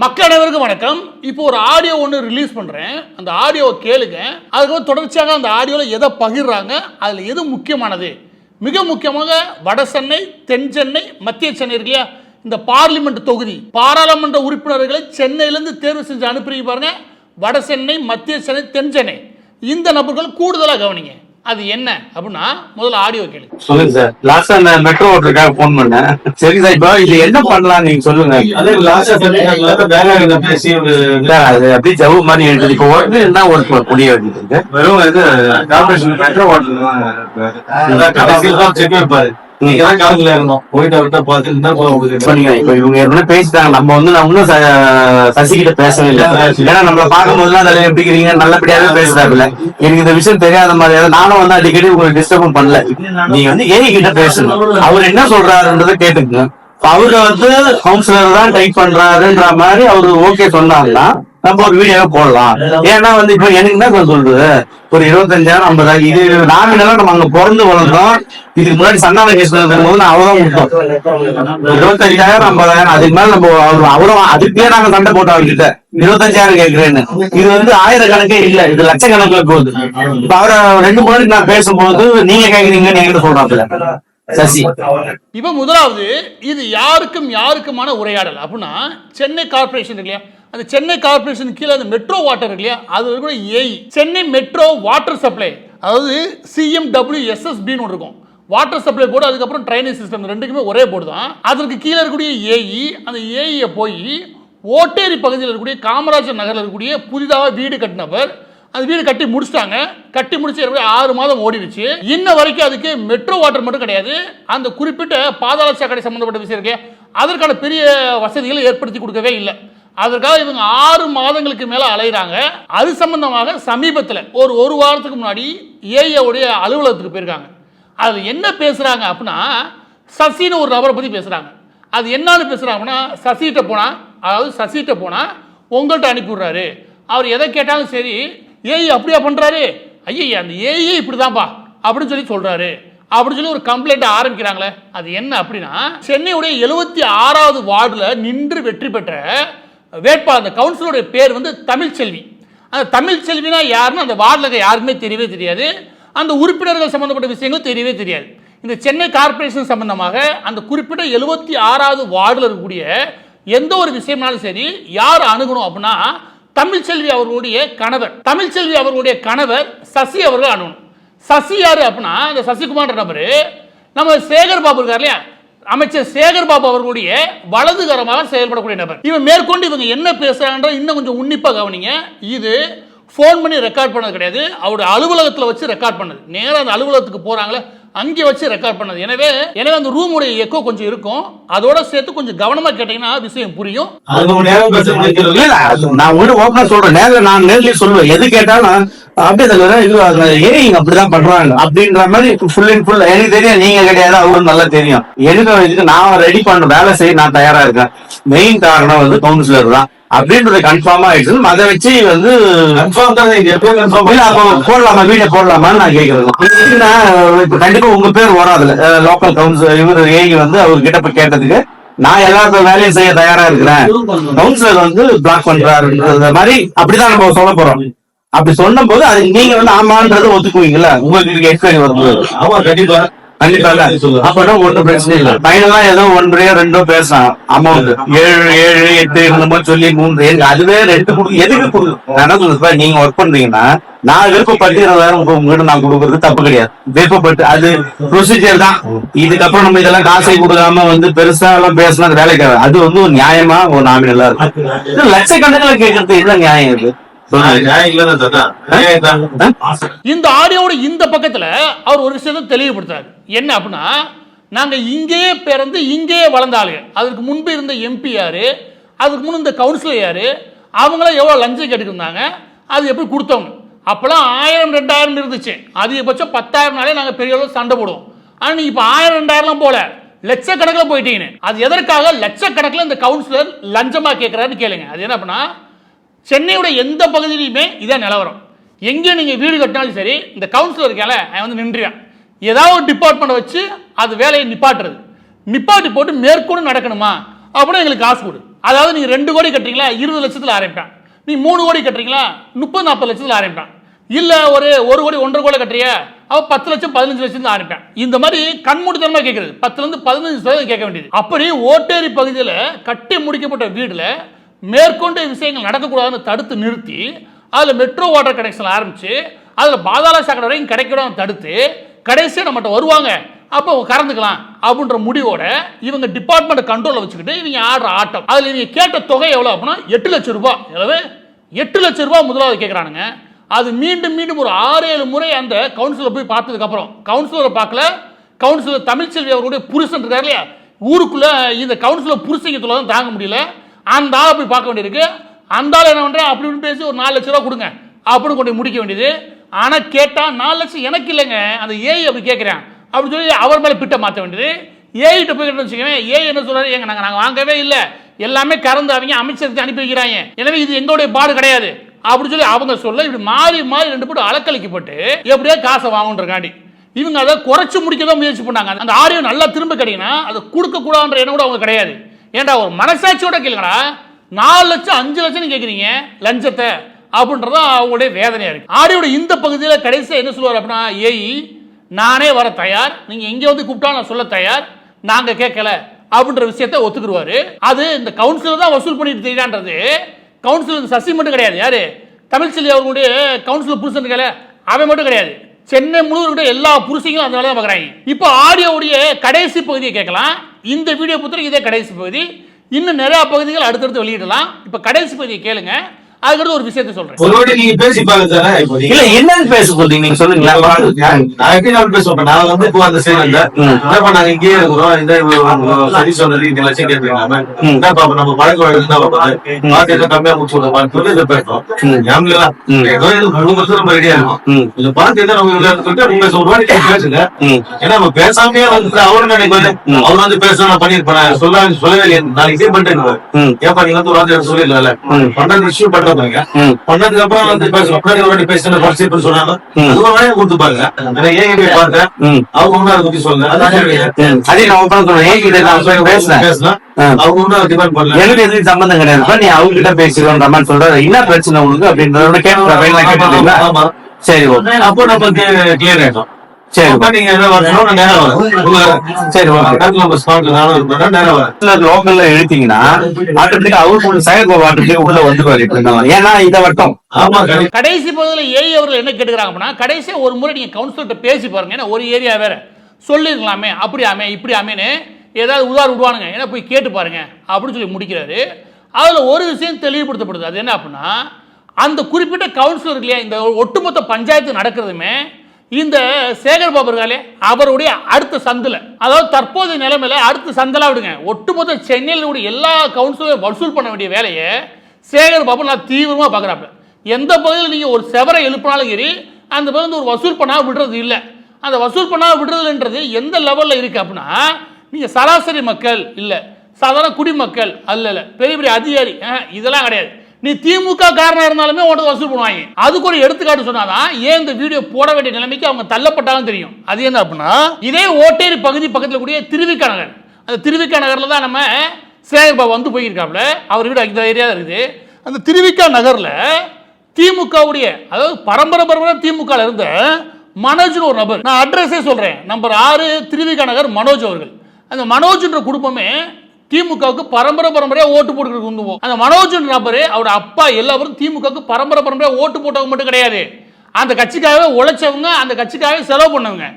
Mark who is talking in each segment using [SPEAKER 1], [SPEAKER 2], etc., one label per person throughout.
[SPEAKER 1] மக்கள் அனைவருக்கும் வணக்கம். இப்போ ஒரு ஆடியோ ஒன்று ரிலீஸ் பண்ணுறேன். அந்த ஆடியோவை கேளுங்க. அதுக்கு தொடர்ச்சியாக அந்த ஆடியோவில் எதை பகிர்றாங்க, அதில் எது முக்கியமானது, மிக முக்கியமாக வட சென்னை, தென் சென்னை, மத்திய சென்னை இருக்கு இல்லையா, இந்த பார்லிமெண்ட் தொகுதி பாராளுமன்ற உறுப்பினர்களை சென்னையிலேருந்து தேர்வு செஞ்சு அனுப்புறீங்க பாருங்க. வட சென்னை, மத்திய சென்னை, தென் சென்னை இந்த நபர்கள் கூடுதலாக கவனிங்க. அது என்ன அப்படின்னா முதல்ல ஆடியோ கேளு.
[SPEAKER 2] சொல்லுங்க சார். லாஸ்டா அந்த மெட்ரோ ஓட்டருக்காக போன் பண்ணேன். சரி சார், இப்போ இது என்ன பண்ணலாம் நீங்க சொல்லுங்க. அது அப்படியே ஜவு மாதிரி இருக்குது. இப்போ ஒர்க் என்ன ஒர்க் முடிய வேண்டியது வெறும் இது கார்பரேஷன் மெட்ரோ ஓட்டர் செக் வைப்பாரு. பேசிட்டாங்க. நம்ம வந்து சசி கிட்ட பேசவே இல்லை. ஏன்னா நம்மள பாக்கும்போதுலாம் அதில் எப்படிக்கிறீங்க நல்லபடியாவே பேசுறாருல்ல. எனக்கு இந்த விஷயம் தெரியாத மாதிரி நானும் வந்து அடிக்கடி உங்களுக்கு டிஸ்டர்ப் பண்ணல. நீங்க வந்து ஏஐ கிட்ட பேசணும். அவர் என்ன சொல்றாருன்றதை கேட்டுங்க. அவரு வந்து கவுன்சிலர் தான் டைப் பண்றாருன்ற மாதிரி அவரு ஓகே சொன்னாங்கன்னா நம்ம ஒரு வீடியோவை போடலாம். ஏன்னா வந்து இப்ப எனக்கு என்ன சொல்றது, ஒரு 25,000 50,000 இது நாமினெல்லாம் நம்ம அங்க பிறந்து வளர்ந்தோம். இதுக்கு முன்னாடி சந்தான கேஸ் போது நான் அவ்வளவுதான் விட்டோம். 25,000 50,000 அதுக்கு மேல நம்ம அவ்வளவு அதுக்கே நாங்க சண்டை போட்டோம் அவர்கிட்ட. 25,000 கேட்கிறேன்னு. இது வந்து ஆயிரக்கணக்கே இல்ல, இது லட்சக்கணக்கில் போகுது. இப்ப அவரை 2 முன்னாடி நான் பேசும்போது நீங்க கேக்குறீங்கன்னு என்கிட்ட சொல்றாப்புல சசி.
[SPEAKER 1] இப்ப முதலாவது இது யாருக்குமான உரையாடல் அப்படின்னா சென்னை கார்பரேஷன் இல்லையா, அந்த சென்னை கார்பரேஷன் கீழே அந்த மெட்ரோ வாட்டர் இருக்கு இல்லையா, அது கூட ஏஇ சென்னை மெட்ரோ வாட்டர் சப்ளை, அதாவது CMWSSBன்னு ஒன்று இருக்கும். வாட்டர் சப்ளை போர்டு, அதுக்கப்புறம் ட்ரைனேஜ் சிஸ்டம், ரெண்டுக்குமே ஒரே போர்டு தான். அதற்கு கீழே இருக்கக்கூடிய ஏஇ, அந்த ஏஇயை போய் ஓட்டேரி பகுதியில் இருக்கக்கூடிய காமராஜர் நகரில் இருக்கக்கூடிய புதிதாக வீடு கட்டினவர் அந்த வீடு கட்டி முடிச்சிட்டாங்க. கட்டி முடிச்சு 6 மாதம் ஓடிடுச்சு. இன்ன வரைக்கும் அதுக்கு மெட்ரோ வாட்டர் மட்டும் கிடையாது, அந்த குறிப்பிட்ட பாதாள சாக்கடை சம்பந்தப்பட்ட விஷயம் இருக்கு, அதற்கான பெரிய வசதிகளை ஏற்படுத்தி கொடுக்கவே இல்லை. அதற்காக இவங்க 6 மாதங்களுக்கு மேல அலைகிறாங்க. அது சம்பந்தமாக சமீபத்தில் ஒரு வாரத்துக்கு முன்னாடி ஏஐயோடைய அலுவலகத்துக்கு போயிருக்காங்க. அது என்ன பேசுறாங்க அப்படின்னா சசின்னு ஒரு நபரை பத்தி பேசுறாங்க. அது என்னன்னு பேசுறாங்கன்னா சசிகிட்ட போனா உங்கள்கிட்ட அனுப்பி விடுறாரு. அவர் எதை கேட்டாலும் சரி, ஏஐ அப்படியா பண்றாரு, ஐயா அந்த ஏஐ இப்படிதான்ப்பா அப்படின்னு சொல்லி சொல்றாரு அப்படின்னு சொல்லி ஒரு கம்ப்ளைண்ட் ஆரம்பிக்கிறாங்களே. அது என்ன அப்படின்னா சென்னையுடைய 76வது வார்டில் நின்று வெற்றி பெற்ற வேட்பாளர், அந்த கவுன்சிலருடைய பேர் வந்து தமிழ்ச்செல்வி. அந்த தமிழ்ச்செல்வினா யாருன்னு அந்த வார்டில் யாருக்குமே தெரியவே தெரியாது. அந்த உறுப்பினர்கள் சம்பந்தப்பட்ட விஷயங்களும் தெரியவே தெரியாது. இந்த சென்னை கார்பரேஷன் சம்பந்தமாக அந்த குறிப்பிட்ட 76வது வார்டில் இருக்கக்கூடிய எந்த ஒரு விஷயம்னாலும் சரி யார் அணுகணும் அப்படின்னா தமிழ்ச்செல்வி அவர்களுடைய கணவர் சசி அவர்கள் அணுகணும். சசி யாரு அப்படின்னா இந்த சசிகுமார் நபர் நம்ம சேகர் பாபு இருக்கார் இல்லையா, அமைச்சர் சேகர் பாபு அவர்களுடைய வலதுகரமாக செயல்படக்கூடிய நபர். இவன் மேற்கொண்டு இவங்க என்ன பேசுறாங்கன்ற இன்னும் கொஞ்சம் உன்னிப்பாக கவனிங்க. இது ஃபோன் பண்ணி ரெக்கார்ட் பண்ணது கிடையாது, அவருடைய அலுவலகத்தில் வச்சு ரெக்கார்ட் பண்ணது. நேராக அந்த அலுவலகத்துக்கு போறாங்களே அங்கே வச்சு ரெக்கார்ட் பண்ணது. எனவே அந்த ரூமுடைய எக்கோ கொஞ்சம் இருக்கும். அதோட சேர்த்து கொஞ்சம் கவனமா கேட்டீங்கன்னா விஷயம் புரியும்.
[SPEAKER 2] நான் ஒரு ஓப்பனா சொல்றேன், நான் நேர்லயே சொல்லுவேன். எது கேட்டாலும் அப்படியே அப்படிதான் பண்றாங்க அப்படின்ற மாதிரி ஃபுல் அண்ட் ஃபுல் எனக்கு தெரியும். நீங்க கிடையாது, அவரும் நல்லா தெரியும். எனக்கு நான் ரெடி பண்ண வேலை செய்ய நான் தயாரா இருக்கேன். மெயின் காரணம் வந்து கவுன்சிலர் தான் அப்படின்றது கன்ஃபார்மா ஆயிடுச்சு. அதை வச்சு வந்து போடலாமா, வீடியோ போடலாமான்னு நான் கேட்கறேன். கண்டிப்பா உங்க பேர் வராதுல. லோக்கல் கவுன்சிலர் இவர் ஏஐ வந்து அவர்கிட்ட போய் கேட்டதுக்கு நான் எல்லாருக்கும் வேலையும் செய்ய தயாரா இருக்கிறேன், கவுன்சிலர் வந்து பிளாக் பண்றாருன்ற மாதிரி அப்படிதான் நம்ம சொல்ல போறோம். அப்படி சொன்ன போது அது நீங்க வந்து ஆமான்றது ஒத்துக்குவீங்களா? உங்களுக்கு எக்ஸ்பைரி வரும்போது ஆமா கண்டிப்பா அப்பதான் ஒன்றும் பிரச்சனை இல்லை. பையனா ஏதோ 1 2 பேசலாம். அமௌண்ட் 7 7 8 இந்த மாதிரி சொல்லி 3 அதுவே 2 எதுக்கு கொடுக்குது? நீங்க ஒர்க் பண்றீங்கன்னா நான் விருப்பப்பட்டு 20,000 உங்ககிட்ட நான் கொடுக்கறது தப்பு கிடையாது. விருப்பப்பட்டு அது ப்ரொசீஜர் தான். இதுக்கப்புறம் நம்ம இதெல்லாம் காசை கொடுக்காம வந்து பெருசா எல்லாம் பேசினா அது வேலைக்காக. அது வந்து ஒரு நியாயமா ஒரு நாமினலா இருக்கு. லட்சக்கணக்கில் கேட்கறது என்ன நியாயம் இருக்கு?
[SPEAKER 1] இந்த ஆடியோட இந்த பக்கத்துல அவர் ஒரு விஷயத்தை தெளிவுபடுத்தாரு. என்ன அப்படின்னா நாங்க இங்கேயே பிறந்து இங்கேயே வளர்ந்தாளுங்க. அதுக்கு முன்பு இருந்த எம்பி யாரு, அதுக்கு முன்பு இந்த கவுன்சிலர் யாரு, அவங்களாம் எவ்வளவு லஞ்சம் கேட்டுருந்தாங்க, அது எப்படி கொடுத்தவங்க. அப்பெல்லாம் 1000 2000 இருந்துச்சு. அதிகபட்சம் 10,000 நாங்க பெரிய அளவு சண்டை போடுவோம். ஆனா நீங்க இப்ப 1000 2000 போல லட்சக்கணக்கில் போயிட்டீங்க. அது எதற்காக லட்சக்கணக்கில் இந்த கவுன்சிலர் லஞ்சமா கேட்கிறாருன்னு கேளுங்க. அது என்ன அப்படின்னா சென்னையோட எந்த பகுதியிலுமே இதான் நிலவரம். எங்கே நீங்கள் வீடு கட்டினாலும் சரி இந்த கவுன்சிலர் இருக்கால அவன் வந்து நின்றுவான். ஏதாவது ஒரு டிபார்ட்மெண்ட்டை வச்சு அது வேலையை நிப்பாட்டுறது. நிப்பாட்டி போட்டு மேற்கொண்டு நடக்கணுமா அப்படின்னா எங்களுக்கு காசு கொடு அதாவது நீங்க 2 கோடி கட்டுறீங்களா 20 லட்சத்துல ஆரம்பிப்பான். நீ 3 கோடி கட்டுறீங்களா 30-40 லட்சத்துல ஆரம்பிப்பான். இல்ல ஒரு 1 கோடி 1.5 கோடி கட்டுறியா அவ 10 லட்சம் 15 லட்சம் தான் ஆரம்பிப்பான். இந்த மாதிரி கண்மூடித்தனமா கேட்கறது 10ல இருந்து 15% கேட்க வேண்டியது. அப்படி ஓட்டேரி பகுதியில் கட்டி முடிக்கப்பட்ட வீடுல மேற்கொண்ட விஷயங்கள் நடக்கக்கூடாதுன்னு தடுத்து நிறுத்தி அதுல மெட்ரோ வாட்டர் கனெக்ஷன் ஆரம்பிச்சு அதுல பாதாள சாக்கடை வரைக்கும் கிடைக்கூடாதுன்னு தடுத்து கடைசியாக நம்மகிட்ட வருவாங்க அப்போ கறந்துக்கலாம் அப்படின்ற முடிவோட இவங்க டிபார்ட்மெண்ட் கண்ட்ரோலில் வச்சுக்கிட்டு இவங்க ஆடுற ஆட்டம். அதில் இவங்க கேட்ட தொகை எவ்வளோ அப்படின்னா 8 லட்சம் ரூபாய். எவ்வளவு 8 லட்சம் ரூபாய் முதலாவது கேட்குறானுங்க. அது மீண்டும் மீண்டும் ஒரு 6-7 முறை அந்த கவுன்சிலர் போய் பார்த்ததுக்கப்புறம் கவுன்சிலரை பார்க்கல. கவுன்சிலர் தமிழ்ச்செல்வி அவருடைய புருஷன் இருக்கார் இல்லையா ஊருக்குள்ள இந்த கவுன்சிலர் புருஷங்கத்துல தான் தாங்க முடியல. அந்த ஆளை போய் பார்க்க வேண்டியிருக்கு. அந்த ஆள் என்ன பண்ணுறேன் அப்படின்னு பேசி ஒரு 4 லட்ச ரூபா கொடுங்க அப்படின்னு கொண்டு முடிக்க வேண்டியது. ஆனால் கேட்டால் 4 லட்சம் எனக்கு இல்லைங்க அந்த ஏஐ அப்படி கேட்குறேன் அப்படின்னு சொல்லி அவர் மேலே பிட்ட மாற்ற வேண்டியது. ஏஐட்ட போய் வச்சுக்கோங்க. ஏஐ என்ன சொல்றாரு எங்க நாங்கள் வாங்கவே இல்லை எல்லாமே கறந்து அவங்க அமைச்சருக்கு அனுப்பி வைக்கிறாங்க எனவே இது எங்களுடைய பாடு கிடையாது அப்படின்னு சொல்லி அவங்க சொல்ல இப்படி மாறி மாறி 2 பேரும் அலக்கழிக்கப்பட்டு எப்படியோ காசை வாங்குன்றக்காண்டி இவங்க அதை குறைச்சு முடிக்க தான் முயற்சி பண்ணாங்க. அந்த ஆடியோ நல்லா திரும்ப கிடைக்குன்னா அதை கொடுக்க கூடாதுன்ற எண்ணம் கூட அவங்க கிடையாது. ஏன்டா ஒரு மனசாட்சியோட கேளுங்கடா 4 லட்சம் 5 லட்சம் கேட்குறீங்க லஞ்சத்தை அப்படின்றத அவங்களுடைய வேதனையா இருக்கு. ஆடியோட இந்த பகுதியில் கடைசியாக என்ன சொல்லுவார் அப்படின்னா ஏஐ நானே வர தயார் நீங்க எங்க வந்து கூப்பிட்டா நான் சொல்ல தயார் நாங்க கேட்கல அப்படின்ற விஷயத்தை ஒத்துக்குருவாரு. அது இந்த கவுன்சிலர் தான் வசூல் பண்ணிட்டு தெரியான்றது கவுன்சிலர் சசி மட்டும் கிடையாது. யாரு தமிழ்ச்செல்வி அவர்களுடைய கவுன்சிலர் புருஷன் இருக்கல அவன் மட்டும் கிடையாது. சென்னை முழுவதும் எல்லா புருஷங்களும் அதனால தான் பார்க்குறாங்க. இப்போ ஆடியோவுடைய கடைசி பகுதியை கேட்கலாம். இந்த வீடியோ பொறுத்தவரைக்கும் இதே கடைசி பகுதி. இன்னும் நிறைய பகுதிகள் அடுத்தடுத்து வெளியிடலாம். இப்போ கடைசி பகுதியை கேளுங்க. அதுக்கு ஒரு விஷயத்தை சொல்றேன்.
[SPEAKER 3] ஒருவாட்டி நீங்க பேசி பாருங்க சார்.
[SPEAKER 2] இல்ல என்னன்னு பேச சொல்றீங்க நீங்க சொல்லுங்களா.
[SPEAKER 3] நான் எப்படி நான் பேசுவேன் நான் வந்து இப்போ அந்த சைடு இல்ல என்னப்பா நாங்க இங்கேயே இருக்கிறோம் இந்த சரி சொன்னது இந்த லட்சம் கேட்டுருக்காங்க என்னப்பா நம்ம பழக்க வழக்கம் பார்த்து ஏதோ கம்மியா முடிச்சு விடுவோம் சொல்லி இதை பேசுறோம் ஞாபகம் குடும்பத்துல நம்ம ரெடியா இருக்கும் இதை பார்த்து ஏதோ நம்ம சொல்லிட்டு நீங்க சொல்லுவாங்க பேசுங்க. ஏன்னா நம்ம பேசாமே வந்து அவரு நினைப்பாரு அவர் வந்து பேச நான் பண்ணிருப்பேன் சொல்லவே இல்லையா நான் இதே பண்ணிட்டு ஏப்பா நீங்க வந்து ஒரு வார்த்தை சொல்லிடல பண்றது இஷ்யூ பண்ற பண்ணதுக்கு அப்புறம் வந்து பேசுற பரிசீலனை சொன்னாங்க கொடுத்து பாருங்க பாருங்க அவங்க ஒண்ணு அதை பத்தி சொல்லுங்க
[SPEAKER 2] அதே நம்ம
[SPEAKER 3] பேசலாம் அவங்க ஒண்ணு அதை டிபெண்ட் பண்ணல
[SPEAKER 2] எனக்கு எதுவும் சம்பந்தம் கிடையாது நீ அவங்க கிட்ட பேசிடுவோன்ற மாதிரி சொல்ற என்ன பிரச்சனை உங்களுக்கு அப்படின்றத கேட்டு
[SPEAKER 3] ஆமா
[SPEAKER 2] சரி
[SPEAKER 3] அப்போ நம்ம கிளியர் ஆயிட்டோம்.
[SPEAKER 2] லோக்கல்ல எழுத்தீங்கன்னா உள்ள வந்துருவாரு ஏன்னா இதை வட்டம்
[SPEAKER 1] கடைசி பகுதியில் ஏஐ அவர்கள் என்ன கேட்டுக்கிறாங்க அப்படின்னா கடைசியா ஒரு முறை நீங்க கவுன்சிலர்கிட்ட பேசி பாருங்க. ஏன்னா ஒரு ஏரியா வேற சொல்லிருக்கலாமே அப்படி ஆமே இப்படி ஆமேன்னு ஏதாவது உதாரணம் விடுவானுங்க ஏன்னா போய் கேட்டு பாருங்க அப்படின்னு சொல்லி முடிக்கிறாரு. அதுல ஒரு விஷயம் தெளிவுபடுத்தப்படுது. அது என்ன அப்படின்னா அந்த குறிப்பிட்ட கவுன்சிலர் இல்லையா இந்த ஒட்டுமொத்த பஞ்சாயத்து நடக்கிறதுமே இந்த சேகர் பாபு இருக்காலே அவருடைய அடுத்த சந்தில அதாவது தற்போதைய நிலைமையில அடுத்த சந்தலா விடுங்க ஒட்டுமொத்த சென்னையில் எல்லா கவுன்சிலரும் வசூல் பண்ண வேண்டிய வேலையை சேகர் பாபு நான் தீவிரமா பார்க்குறாப்புல. எந்த பகுதியில் நீங்க ஒரு செவரை எழுப்பினாலும் சரி அந்த பகுதியில் ஒரு வசூல் பண்ணா விடுறது இல்லை. அந்த வசூல் பண்ணா விடுறதுன்றது எந்த லெவல்ல இருக்கு அப்படின்னா நீங்க சராசரி மக்கள் இல்ல சாதாரண குடிமக்கள் அல்ல பெரிய பெரிய அதிகாரி இதெல்லாம் கிடையாது. நீ திமுக காரணம் இருந்தாலுமே உடனே வசூல் பண்ணுவாங்க. அதுக்கு ஒரு எடுத்துக்காட்டு சொன்னாதான் ஏன் இந்த வீடியோ போட வேண்டிய நிலைமைக்கு அவங்க தள்ளப்பட்டாலும் தெரியும். அது என்ன அப்படின்னா இதே ஓட்டேரி பகுதி பக்கத்தில் கூடிய திருவிக்கா நகர் அந்த திருவிக்கா நகர்ல தான் நம்ம சேகர் பாபு வந்து போயிருக்காப்புல. அவர் வீடு இந்த ஏரியா இருக்குது. அந்த திருவிக்கா நகர்ல திமுகவுடைய அதாவது பரம்பரை திமுக இருந்த மனோஜ்னு ஒரு நபர் நான் அட்ரஸே சொல்றேன் நம்பர் 6 திருவிக்கா நகர் மனோஜ் அவர்கள். அந்த மனோஜ்ன்ற குடும்பமே திமுகவுக்கு பரம்பரையா ஓட்டு போட்டு அந்த மனோஜ் நபரு அவரோட அப்பா எல்லாரும் திமுகவுக்கு பரம்பரையா ஓட்டு போட்டவங்க மட்டும் கிடையாது. அந்த கட்சிக்காகவே உழைச்சவங்க அந்த கட்சிக்காகவே செலவு பண்ணவங்க.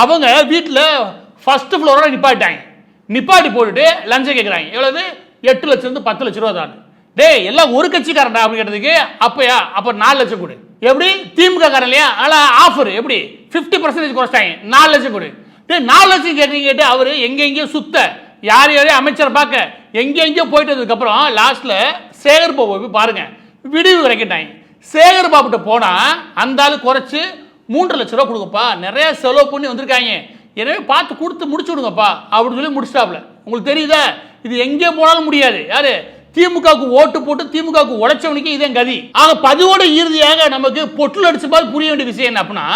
[SPEAKER 1] அவங்க வீட்டில் ஃபர்ஸ்ட் ஃப்ளோரோட நிப்பாட்டாங்க. நிப்பாட்டி போட்டுட்டு லஞ்சம் கேட்குறாங்க. எவ்வளவு 8 லட்சம் இருந்து 10 லட்ச ரூபா தான். டேய் எல்லாம் ஒரு கட்சிக்காரன்டா அப்படின்னு கேட்டதுக்கு அப்பயா அப்ப 4 லட்சம் கொடு. எப்படி திமுக காரன் இல்லையா அதனால ஆஃபர் எப்படி 50% குறைச்சிட்டாங்க 4 லட்சம் கொடு. டேய் 4 லட்சம் கேட்டீங்க அவரு எங்கெங்கயோ சுத்த யாரையும் அமைச்சரை பார்க்க எங்கெங்கயோ போயிட்டதுக்கு அப்புறம் லாஸ்ட்ல சேகர் பாபு பாருங்க விடிவு கிடைக்கிட்டாங்க. சேகர் பாபுட்ட போனா அந்த ஆளு குறைச்சு 3 லட்சம் ரூபா கொடுங்கப்பா நிறைய செலவு பண்ணி வந்திருக்காங்க எனவே பார்த்து கொடுத்து முடிச்சு விடுங்கப்பா அப்படின்னு சொல்லி முடிச்சிட்டாப்ல. உங்களுக்கு தெரியுதா இது எங்கே போனாலும் முடியாது. யாரு திமுகவுக்கு ஓட்டு போட்டு திமுகவுக்கு உழைச்சவனுக்கு இதே கதி. ஆக பதிவோட இறுதியாக நமக்கு பொட்டில் அடிச்ச மாதிரி புரிய வேண்டிய விஷயம் என்ன அப்படின்னா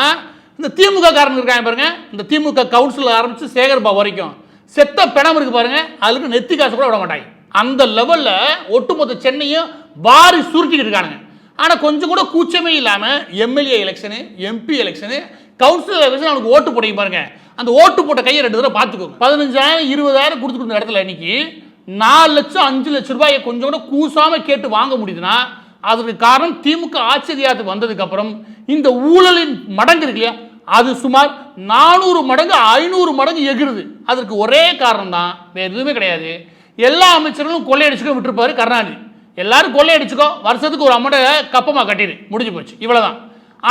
[SPEAKER 1] இந்த திமுக காரங்க இருக்காங்க பாருங்க இந்த திமுக கவுன்சிலர் ஆரம்பிச்சு சேகர் பாபு வரைக்கும் செத்த பிணம் இருக்கு பாருங்க அதுக்கு நெத்தி காசு கூட விட மாட்டாங்க. அந்த லெவல்ல ஒட்டுமொத்த சென்னையும் வாரி சுருட்டிக்கிட்டு இருக்கானுங்க. ஆனா கொஞ்சம் கூட கூச்சமே இல்லாம MLA election, MP election, councillor election அவனுக்கு ஓட்டு போடுங்க பாருங்க. அந்த ஓட்டு போட்ட கையை 2 தடவை பார்த்துக்கோங்க. 15,000 20,000 கொடுத்துருந்த இடத்துல இன்னைக்கு 4 லட்சம் 5 லட்சம் ரூபாயை கொஞ்சம் கூட கூசாம கேட்டு வாங்க முடியுதுன்னா அதுக்கு காரணம் திமுக ஆட்சி அதிகாரத்துக்கு வந்ததுக்கு அப்புறம் இந்த ஊழலின் மடங்கு இருக்கு இல்லையா, அது சுமார் 400 மடங்கு 500 மடங்கு எகிருது. அதற்கு ஒரே காரணம் தான், வேற எதுவுமே கிடையாது. எல்லா அமைச்சர்களும் கொள்ளையடிச்சுக்க விட்டுருப்பாரு கருணாநிதி. எல்லாரும் கொள்ளையடிச்சுக்கோ, வருஷத்துக்கு ஒரு அமௌண்ட்டை கப்பமா கட்டிடு, முடிஞ்சு போச்சு, இவ்வளவுதான்.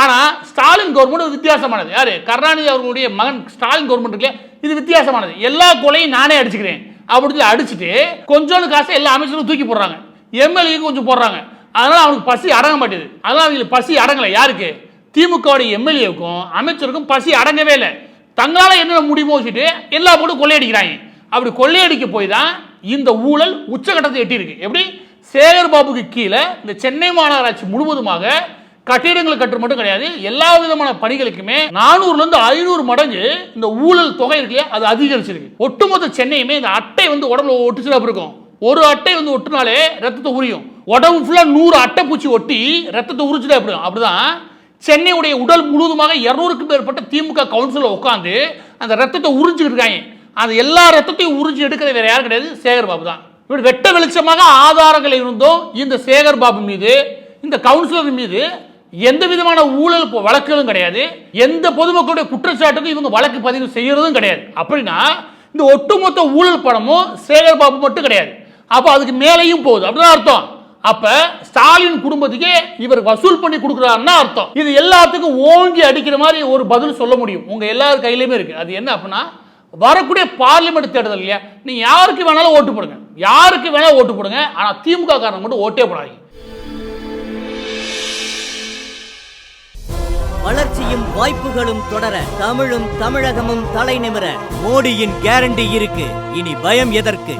[SPEAKER 1] ஆனா ஸ்டாலின் கவர்மெண்ட் வித்தியாசமானது. யாரு? கருணாநிதி அவர்களுடைய மகன் ஸ்டாலின் கவர்மெண்ட் இருக்கு, இது வித்தியாசமானது. எல்லா கொலையும் நானே அடிச்சுக்கிறேன் அப்படி அடிச்சுட்டு கொஞ்சோண்டு காசை எல்லா அமைச்சரும் தூக்கி போடுறாங்க, எம்எல்ஏக்கு கொஞ்சம் போடுறாங்க. அதனால அவனுக்கு பசி அடங்க மாட்டேது. அதனால அவங்களுக்கு பசி அடங்கலை. யாருக்கு? திமுக எம்எல்ஏவுக்கும் அமைச்சருக்கும் பசி அடங்கவே இல்லை. தங்களால என்ன முடியுமோ வச்சுட்டு எல்லா போட்டு கொள்ளையடிக்கிறாங்க. அப்படி கொள்ளையடிக்க போய் தான் இந்த ஊழல் உச்சகட்டத்தை எட்டியிருக்கு. எப்படி? சேகர் பாபுக்கு கீழே இந்த சென்னை மாநகராட்சி முழுவதுமாக கட்டிடங்கள் கட்டுறது மட்டும் கிடையாது, எல்லா விதமான பணிகளுக்குமே 400 இருந்து 500 மடங்கு இந்த ஊழல் தொகை இருக்கு, அது அதிகரிச்சிருக்கு. ஒட்டுமொத்த சென்னையுமே இந்த அட்டை உடம்புல ஒட்டுச்சுனா இருக்கும். ஒரு அட்டை ஒட்டுனாலே ரத்தத்தை உரியும். உடம்பு ஃபுல்லா 100 அட்டை பூச்சி ஒட்டி ரத்தத்தை உரிச்சுட்டே அப்படிதான் சென்னையுடைய உடல் முழுவதுமாக 200க்கும் மேற்பட்ட திமுக கவுன்சிலர் உட்காந்து அந்த ரத்தத்தை உறிஞ்சிட்டு இருக்காங்க. அந்த எல்லா ரத்தத்தையும் உறிஞ்சி எடுக்கிறது வேற யாரும் கிடையாது, சேகர் பாபு தான். இப்படி வெட்ட வெளிச்சமாக ஆதாரங்கள் இருந்தும் இந்த சேகர் பாபு மீது, இந்த கவுன்சிலர் மீது எந்த விதமான ஊழல் வழக்குகளும் கிடையாது. எந்த பொதுமக்களுடைய குற்றச்சாட்டுக்கும் இவங்க வழக்கு பதிவு செய்யறதும் கிடையாது. அப்படின்னா இந்த ஒட்டுமொத்த ஊழல் பணமும் சேகர் பாபு மட்டும் கிடையாது, அப்ப அதுக்கு மேலையும் போகுது. அப்படிதான் அர்த்தம். அப்ப ஸ்டாலின் குடும்பத்துக்கே இவர் வசூல் பண்ணி கொடுக்கிறாருன்னா அர்த்தம். இது எல்லாத்துக்கும் ஓங்கி அடிக்கிற மாதிரி ஒரு பதில் சொல்ல முடியும், உங்க எல்லார் கையிலுமே இருக்கு. அது என்ன அப்படின்னா, வரக்கூடிய பார்லிமெண்ட் தேர்தல் இல்லையா, நீங்க யாருக்கு வேணாலும் ஓட்டு போடுங்க, யாருக்கு வேணாலும் ஓட்டு போடுங்க, ஆனா திமுக காரங்க மட்டும் ஓட்டே போடாதீங்க.
[SPEAKER 4] வளர்ச்சியும் வாய்ப்புகளும் தொடர தமிழும் தமிழகமும் தலை நிமிர மோடியின் கேரண்டி இருக்கு. இனி பயம் எதற்கு?